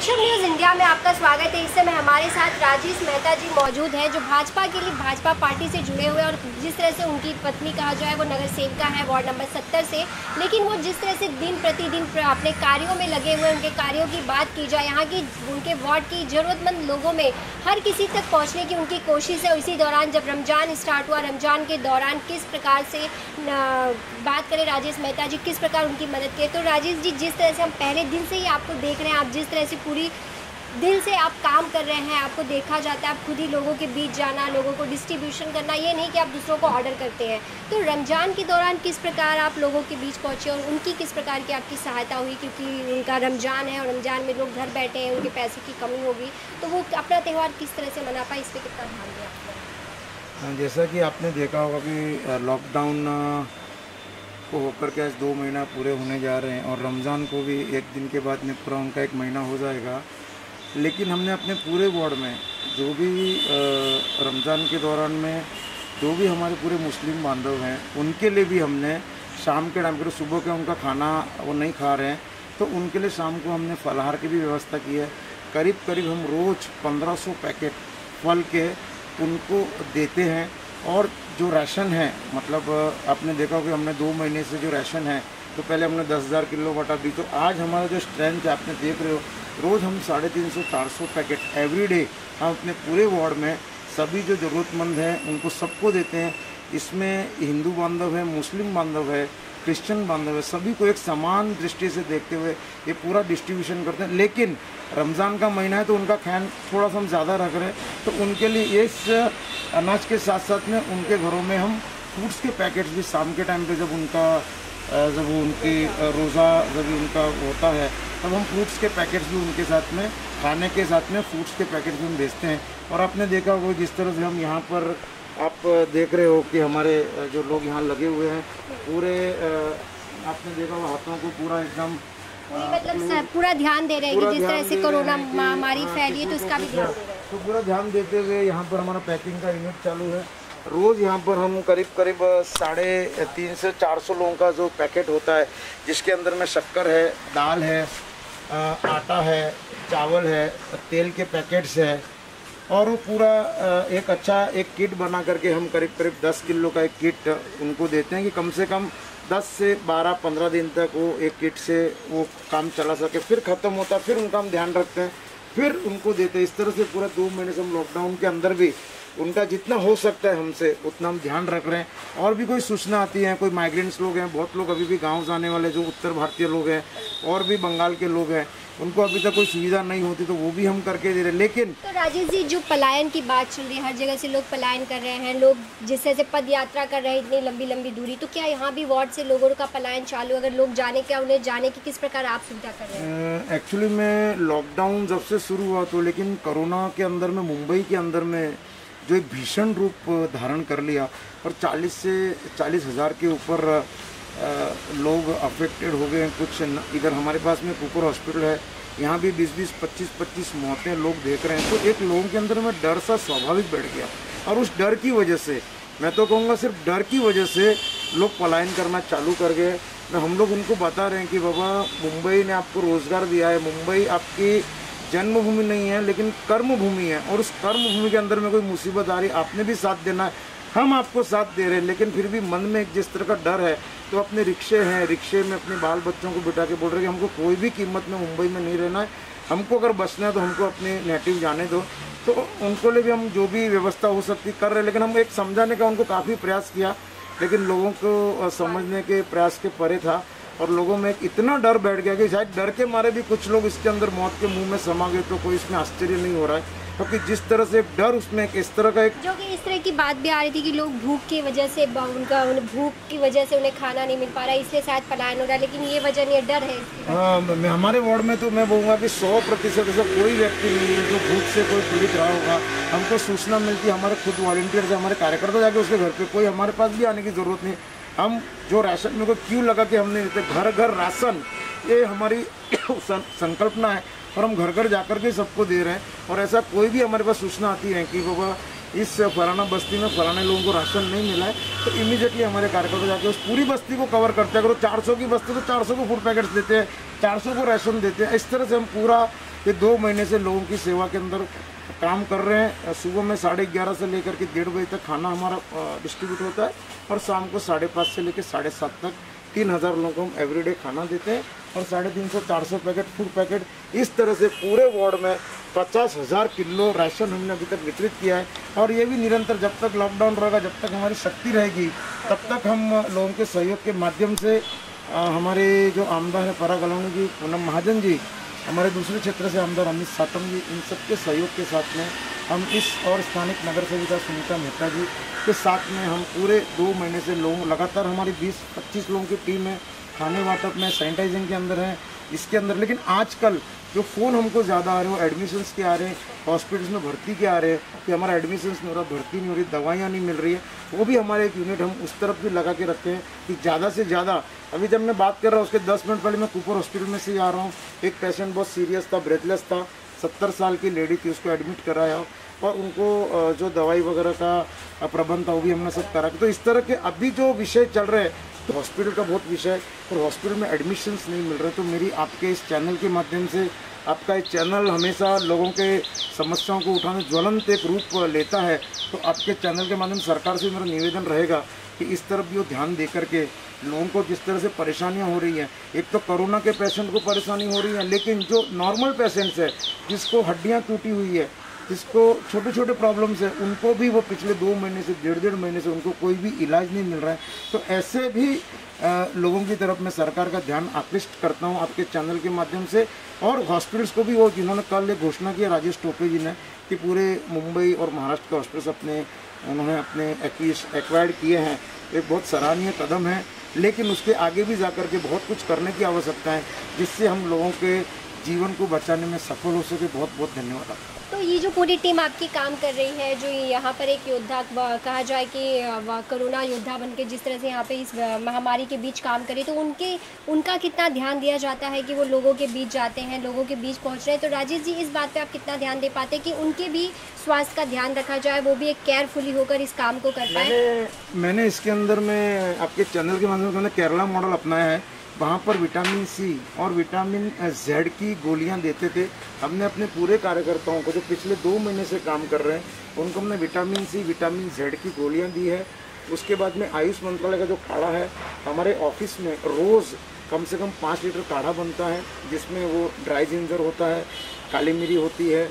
सक्षम news India में आपका स्वागत है। इस समय हमारे साथ राजेश मेहता जी मौजूद हैं, जो भाजपा के लिए भाजपा पार्टी से जुड़े हुए हैं और जिस तरह से उनकी पत्नी कहा जाए वो नगर सेविका है वार्ड नंबर 70 से, लेकिन वो जिस तरह से दिन प्रतिदिन अपने कार्यों में लगे हुए, उनके कार्यों की बात की जाए, यहाँ की उनके वार्ड की ज़रूरतमंद लोगों में हर किसी तक पहुँचने की उनकी कोशिश है। इसी दौरान जब रमज़ान स्टार्ट हुआ, रमज़ान के दौरान किस प्रकार से बात करें राजेश मेहता जी किस प्रकार उनकी मदद किए, तो राजेश जी जिस तरह से हम पहले दिन से ही आपको देख रहे हैं, आप जिस तरह से पूरी दिल से आप काम कर रहे हैं, आपको देखा जाता है, आप खुद ही लोगों के बीच जाना, लोगों को डिस्ट्रीब्यूशन करना, ये नहीं कि आप दूसरों को ऑर्डर करते हैं। तो रमज़ान के दौरान किस प्रकार आप लोगों के बीच पहुंचे और उनकी किस प्रकार की आपकी सहायता हुई, क्योंकि उनका रमज़ान है और रमज़ान में लोग घर बैठे हैं, उनके पैसे की कमी होगी, तो वो अपना त्यौहार किस तरह से मना पाए, इस पर कितना ध्यान दिया आपने? जैसा कि आपने देखा होगा कि लॉकडाउन को होकर के आज 2 महीना पूरे होने जा रहे हैं और रमज़ान को भी एक दिन के बाद में पूरा उनका 1 महीना हो जाएगा। लेकिन हमने अपने पूरे वार्ड में जो भी रमज़ान के दौरान में जो भी हमारे पूरे मुस्लिम बांधव हैं, उनके लिए भी हमने शाम के टाइम पर सुबह के उनका खाना वो नहीं खा रहे हैं, तो उनके लिए शाम को हमने फलाहार की भी व्यवस्था की है। करीब करीब हम रोज़ 1500 पैकेट फल के उनको देते हैं। और जो राशन है, मतलब आपने देखा कि हमने 2 महीने से जो राशन है, तो पहले हमने 10,000 किलो बटा दी, तो आज हमारा जो स्ट्रेंथ है आपने देख रहे हो, रोज़ हम 350-400 पैकेट एवरी डे हम अपने पूरे वार्ड में सभी जो ज़रूरतमंद हैं उनको सबको देते हैं। इसमें हिंदू बांधव है, मुस्लिम बांधव है, क्रिश्चियन बांधव है, सभी को एक समान दृष्टि से देखते हुए ये पूरा डिस्ट्रीब्यूशन करते हैं। लेकिन रमज़ान का महीना है तो उनका ख्याल थोड़ा सा हम ज़्यादा रख रहे हैं, तो उनके लिए इस अनाज के साथ साथ में उनके घरों में हम फ्रूट्स के पैकेट्स भी शाम के टाइम पे जब उनकी रोज़ा जब उनका होता है, तब हम फ्रूट्स के पैकेट्स भी उनके साथ में खाने के साथ में फ्रूट्स के पैकेट्स भी हम बेचते हैं। और आपने देखा होगा जिस तरह से हम यहाँ पर आप देख रहे हो कि हमारे जो लोग यहाँ लगे हुए हैं पूरे, आपने देखा होगा हाथों को पूरा एकदम मतलब पूरा ध्यान दे रहे हैं कि जिस तरह से कोरोना महामारी फैली है तो उसका भी ध्यान दे रहे हैं। तो पूरा ध्यान देते हुए यहाँ पर हमारा पैकिंग का यूनिट चालू है। रोज़ यहाँ पर हम करीब 350 से 400 लोगों का जो पैकेट होता है, जिसके अंदर में शक्कर है, दाल है, आटा है, चावल है, तेल के पैकेट्स है, और वो पूरा एक किट बना करके हम करीब 10 किलो का एक किट उनको देते हैं कि कम से कम 10 से 12-15 दिन तक वो एक किट से वो काम चला सके। फिर ख़त्म होता है, फिर उनका हम ध्यान रखते हैं, फिर उनको देते हैं। इस तरह से पूरा 2 महीने से हम लॉकडाउन के अंदर भी उनका जितना हो सकता है हमसे उतना हम ध्यान रख रहे हैं। और भी कोई सूचना आती है, कोई माइग्रेंट्स लोग हैं, बहुत लोग अभी भी गांव जाने वाले जो उत्तर भारतीय लोग हैं और भी बंगाल के लोग हैं, उनको अभी तक कोई सुविधा नहीं होती, तो वो भी हम करके दे रहे हैं। लेकिन तो राजेश जी, जो पलायन की बात चल रही है, हर जगह से लोग पलायन कर रहे हैं, लोग जिस तरह से पद यात्रा कर रहे हैं इतनी लंबी लंबी दूरी, तो क्या यहाँ भी वार्ड से लोगों का पलायन चालू, अगर लोग उन्हें जाने की किस प्रकार आप सुविधा कर रहे हैं? एक्चुअली में लॉकडाउन जब से शुरू हुआ तो, लेकिन कोरोना के अंदर में मुंबई के अंदर में जो एक भीषण रूप धारण कर लिया और 40 से 40 हज़ार के ऊपर लोग अफेक्टेड हो गए हैं। कुछ इधर हमारे पास में कुकर हॉस्पिटल है, यहाँ भी 20-20, 25-25 मौतें लोग देख रहे हैं। तो एक लोगों के अंदर में डर सा स्वाभाविक बढ़ गया, और उस डर की वजह से, मैं तो कहूँगा सिर्फ डर की वजह से लोग पलायन करना चालू कर गए। हम लोग उनको बता रहे हैं कि बाबा, मुंबई ने आपको रोज़गार दिया है, मुंबई आपकी जन्मभूमि नहीं है लेकिन कर्मभूमि है, और उस कर्मभूमि के अंदर में कोई मुसीबत आ रही, आपने भी साथ देना है, हम आपको साथ दे रहे हैं। लेकिन फिर भी मन में एक जिस तरह का डर है, तो अपने रिक्शे में अपने बाल बच्चों को बिठा के बोल रहे हैं कि हमको कोई भी कीमत में मुंबई में नहीं रहना है, हमको अगर बचना है तो हमको अपने नेटिव जाने दो। तो उनको लिए भी हम जो भी व्यवस्था हो सकती कर रहे हैं। लेकिन हम एक समझाने का उनको काफ़ी प्रयास किया, लेकिन लोगों को समझने के प्रयास के परे था, और लोगों में इतना डर बैठ गया कि शायद डर के मारे भी कुछ लोग इसके अंदर मौत के मुंह में समा गए। तो कोई इसमें आश्चर्य नहीं हो रहा है, क्योंकि जिस तरह से डर उसमें इस तरह का एक, जो कि इस तरह की बात भी आ रही थी कि लोग भूख की वजह से भूख की वजह से उन्हें खाना नहीं मिल पा रहा है, इसलिए शायद पलायन हो रहा है, लेकिन ये वजह नहीं है, डर है। हाँ, हमारे वार्ड में तो मैं बोलूँगा कि 100% ऐसा कोई व्यक्ति नहीं है जो भूख से कोई पीड़ित रहा होगा। हमको सूचना मिलती है, हमारे खुद वॉलंटियर से, हमारे कार्यकर्ता जाके उसके घर पे, कोई हमारे पास भी आने की ज़रूरत नहीं। हम जो राशन में को क्यों लगा के हमने घर घर राशन, ये हमारी संकल्पना है, और हम घर घर जाकर के सबको दे रहे हैं। और ऐसा कोई भी हमारे पास सूचना आती है कि बाबा इस फलाना बस्ती में फलाने लोगों को राशन नहीं मिला है, तो इमीडिएटली हमारे कार्यकर्ता जाके उस पूरी बस्ती को कवर करते हैं। अगर 400 की बस्ती तो 400 को फूड पैकेट्स देते हैं, 400 को राशन देते हैं। इस तरह से हम पूरा ये 2 महीने से लोगों की सेवा के अंदर काम कर रहे हैं। सुबह में 11:30 से लेकर के 1:30 बजे तक खाना हमारा डिस्ट्रीब्यूट होता है और शाम को 5:30 से लेकर 7:30 तक 3000 लोगों को हम एवरीडे खाना देते हैं और 350-400 पैकेट फूड पैकेट इस तरह से पूरे वार्ड में 50,000 किलो राशन हमने अभी तक वितरित किया है। और ये भी निरंतर जब तक लॉकडाउन रहेगा, जब तक हमारी शक्ति रहेगी, तब तक हम लोगों के सहयोग के माध्यम से हमारे जो आमदार है पराग अलोनी जी, पूनम महाजन जी, हमारे दूसरे क्षेत्र से आमदार अमित सातम जी, इन सबके सहयोग के साथ में हम इस और स्थानिक नगर सेविका सुनीता मेहता जी के साथ में हम पूरे 2 महीने से लोग लगातार हमारी 20-25 लोगों की टीम है, खाने वाटप में, सैनिटाइजिंग के अंदर है, इसके अंदर। लेकिन आजकल जो फ़ोन हमको ज़्यादा आ रहे हैं वो एडमिशन्स के आ रहे हैं, हॉस्पिटल्स में भर्ती के आ रहे हैं कि हमारा एडमिशन्स नहीं हो रहा, भर्ती नहीं हो रही, दवाइयाँ नहीं मिल रही है, वो भी हमारे एक यूनिट हम उस तरफ भी लगा के रखे हैं कि ज़्यादा से ज़्यादा। अभी जब मैं बात कर रहा हूँ उसके 10 मिनट पहले मैं कुपर हॉस्पिटल में से आ रहा हूँ, एक पेशेंट बहुत सीरियस था, ब्रेथलेस था, 70 साल की लेडी थी, उसको एडमिट कराया और उनको जो दवाई वगैरह का प्रबंध था वो भी हमने सब करा। तो इस तरह के अभी जो विषय चल रहे हैं, तो हॉस्पिटल का बहुत विषय है और हॉस्पिटल में एडमिशन्स नहीं मिल रहे। तो मेरी आपके इस चैनल के माध्यम से, आपका इस चैनल हमेशा लोगों के समस्याओं को उठाने ज्वलंत एक रूप लेता है, तो आपके चैनल के माध्यम से सरकार से मेरा निवेदन रहेगा कि इस तरफ भी वो ध्यान दे करके लोगों को जिस तरह से परेशानियां हो रही हैं, एक तो कोरोना के पेशेंट को परेशानी हो रही है, लेकिन जो नॉर्मल पेशेंट्स है, जिसको हड्डियां टूटी हुई है, जिसको छोटे छोटे प्रॉब्लम्स है, उनको भी वो पिछले 2 महीने से 1.5 महीने से उनको कोई भी इलाज नहीं मिल रहा है। तो ऐसे भी लोगों की तरफ मैं सरकार का ध्यान आकृष्ट करता हूं आपके चैनल के माध्यम से। और हॉस्पिटल्स को भी वो जिन्होंने कल एक घोषणा की राजेश टोपे जी ने कि पूरे मुंबई और महाराष्ट्र के हॉस्पिटल्स उन्होंने अपने एक्वायर्ड किए हैं, एक बहुत सराहनीय कदम है। लेकिन उसके आगे भी जाकर के बहुत कुछ करने की आवश्यकता है जिससे हम लोगों के जीवन को बचाने में सफल हो सके। बहुत बहुत धन्यवाद आपका। तो ये जो पूरी टीम आपकी काम कर रही है, जो यहाँ पर एक योद्धा कहा जाए कि कोरोना योद्धा बनके जिस तरह से यहाँ पे इस महामारी के बीच काम करे, तो उनका कितना ध्यान दिया जाता है कि वो लोगों के बीच जाते हैं, लोगों के बीच पहुँच रहे हैं। तो राजेश जी, इस बात पे आप कितना ध्यान दे पाते हैं कि उनके भी स्वास्थ्य का ध्यान रखा जाए, वो भी एक केयरफुली होकर इस काम को कर पाए? मैंने इसके अंदर में आपके चैनल के माध्यम से मैंने केरला मॉडल अपनाया है। वहाँ पर विटामिन सी और विटामिन जेड की गोलियाँ देते थे। हमने अपने पूरे कार्यकर्ताओं को जो पिछले 2 महीने से काम कर रहे हैं उनको हमने विटामिन सी, विटामिन जेड की गोलियाँ दी है। उसके बाद में आयुष मंत्रालय का जो काढ़ा है, हमारे ऑफिस में रोज़ कम से कम 5 लीटर काढ़ा बनता है, जिसमें वो ड्राई जिंजर होता है, काली मिरी होती है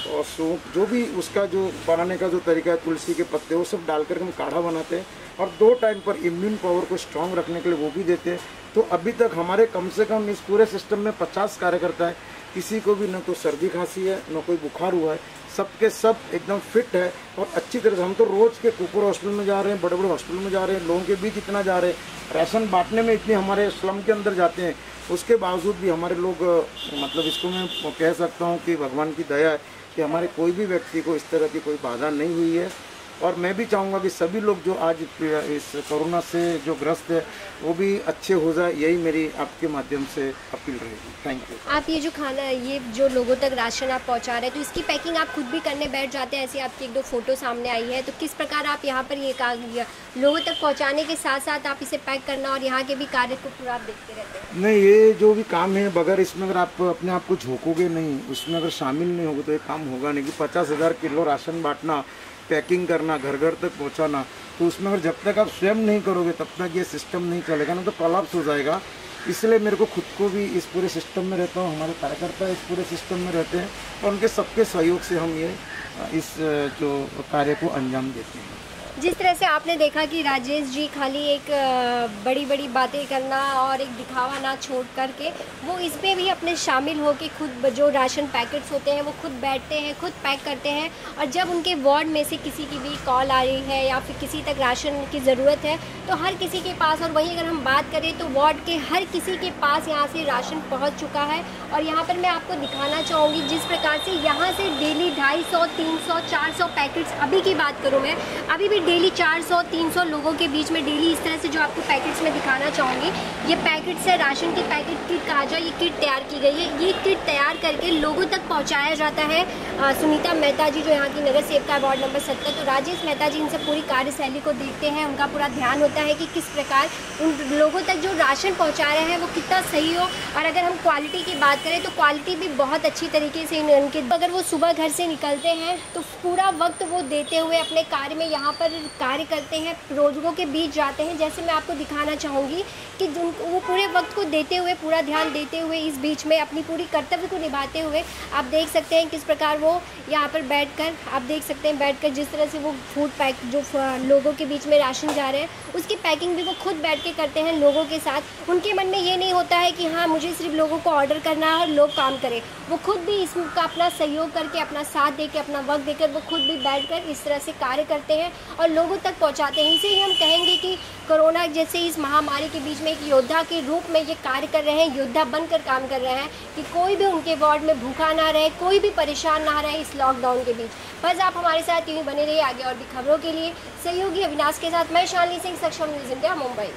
और सौंफ, जो भी उसका जो बनाने का जो तरीका है, तुलसी के पत्ते, वो सब डाल कर हम काढ़ा बनाते हैं। और 2 टाइम पर इम्यून पावर को स्ट्रॉन्ग रखने के लिए वो भी देते हैं। तो अभी तक हमारे कम से कम इस पूरे सिस्टम में 50 कार्यकर्ता है, किसी को भी न तो सर्दी खांसी है, न कोई बुखार हुआ है, सबके सब एकदम फिट है और अच्छी तरह से। हम तो रोज़ के कुपर हॉस्पिटल में जा रहे हैं, बड़े बड़े हॉस्पिटल में जा रहे हैं, लोगों के बीच इतना जा रहे हैं, राशन बांटने में इतने हमारे स्लम के अंदर जाते हैं, उसके बावजूद भी हमारे लोग, मतलब इसको मैं कह सकता हूँ कि भगवान की दया है कि हमारे कोई भी व्यक्ति को इस तरह की कोई बाधा नहीं हुई है। और मैं भी चाहूँगा कि सभी लोग जो आज इस कोरोना से जो ग्रस्त है वो भी अच्छे हो जाए, यही मेरी आपके माध्यम से अपील रहेगी। Thank you. आप ये जो खाना, ये जो लोगों तक राशन आप पहुंचा रहे हैं, तो इसकी पैकिंग आप खुद भी करने बैठ जाते हैं? ऐसी आपकी 1-2 फोटो सामने आई है, तो किस प्रकार आप यहाँ पर ये लोगों तक पहुँचाने के साथ साथ आप इसे पैक करना और यहाँ के भी कार्य को पूरा आप देखते रहते हैं? नहीं, ये जो भी काम है, बगैर इसमें अगर आप अपने आप को झोंकोगे नहीं, उसमें अगर शामिल नहीं होगे तो ये काम होगा नहीं। कि 50,000 किलो राशन बांटना, पैकिंग करना, घर घर तक पहुंचाना, तो उसमें अगर जब तक आप स्वयं नहीं करोगे तब तक ये सिस्टम नहीं चलेगा, ना तो कोलैप्स हो जाएगा। इसलिए मेरे को खुद को भी इस पूरे सिस्टम में रहता हूँ, हमारे कार्यकर्ता इस पूरे सिस्टम में रहते हैं और उनके सबके सहयोग से हम ये इस जो कार्य को अंजाम देते हैं। जिस तरह से आपने देखा कि राजेश जी खाली एक बड़ी बड़ी बातें करना और एक दिखावा ना छोड़ करके वो इसमें भी अपने शामिल हो के खुद जो राशन पैकेट्स होते हैं वो खुद बैठते हैं, खुद पैक करते हैं। और जब उनके वार्ड में से किसी की भी कॉल आ रही है या फिर किसी तक राशन की ज़रूरत है तो हर किसी के पास, और वहीं अगर हम बात करें तो वार्ड के हर किसी के पास यहाँ से राशन पहुँच चुका है। और यहाँ पर मैं आपको दिखाना चाहूँगी जिस प्रकार से यहाँ से डेली 250, 300, 400 पैकेट्स, अभी की बात करूँ मैं, अभी भी डेली 400-300 लोगों के बीच में डेली इस तरह से जो आपको पैकेट्स में दिखाना चाहूँगी, ये पैकेट्स है राशन की पैकेट किट कहा जाए, ये किट तैयार की गई है। ये किट तैयार करके लोगों तक पहुँचाया जाता है। सुनीता मेहता जी जो यहाँ की नगर सेविका वार्ड नंबर 70, तो राजेश मेहता जी इनसे पूरी कार्यशैली को देखते हैं। उनका पूरा ध्यान होता है कि किस प्रकार उन लोगों तक जो राशन पहुँचा रहे हैं वो कितना सही हो। और अगर हम क्वालिटी की बात करें तो क्वालिटी भी बहुत अच्छी तरीके से उनके, अगर वो सुबह घर से निकलते हैं तो पूरा वक्त वो देते हुए अपने कार्य में यहाँ पर कार्य करते हैं, लोगों के बीच जाते हैं। जैसे मैं आपको दिखाना चाहूँगी कि वो पूरे वक्त को देते हुए, पूरा ध्यान देते हुए इस बीच में अपनी पूरी कर्तव्य को निभाते हुए आप देख सकते हैं किस प्रकार वो यहाँ पर बैठकर, आप देख सकते हैं बैठकर जिस तरह से वो फूड पैक जो लोगों के बीच में राशन जा रहे हैं उसकी पैकिंग भी वो खुद बैठ के करते हैं लोगों के साथ। उनके मन में ये नहीं होता है कि हाँ मुझे सिर्फ लोगों को ऑर्डर करना है और लोग काम करें। वो खुद भी इसका अपना सहयोग करके, अपना साथ देकर, अपना वक्त देकर वो खुद भी बैठकर इस तरह से कार्य करते हैं और लोगों तक पहुंचाते हैं। इसे ही हम कहेंगे कि कोरोना जैसे इस महामारी के बीच में एक योद्धा के रूप में ये कार्य कर रहे हैं, योद्धा बनकर काम कर रहे हैं कि कोई भी उनके वार्ड में भूखा ना रहे, कोई भी परेशान ना रहे इस लॉकडाउन के बीच। बस आप हमारे साथ यूँ बने रहिए। आगे और भी खबरों के लिए सहयोगी अविनाश के साथ मैं शालिनी सिंह, सक्षम न्यूज़ इंडिया, मुंबई।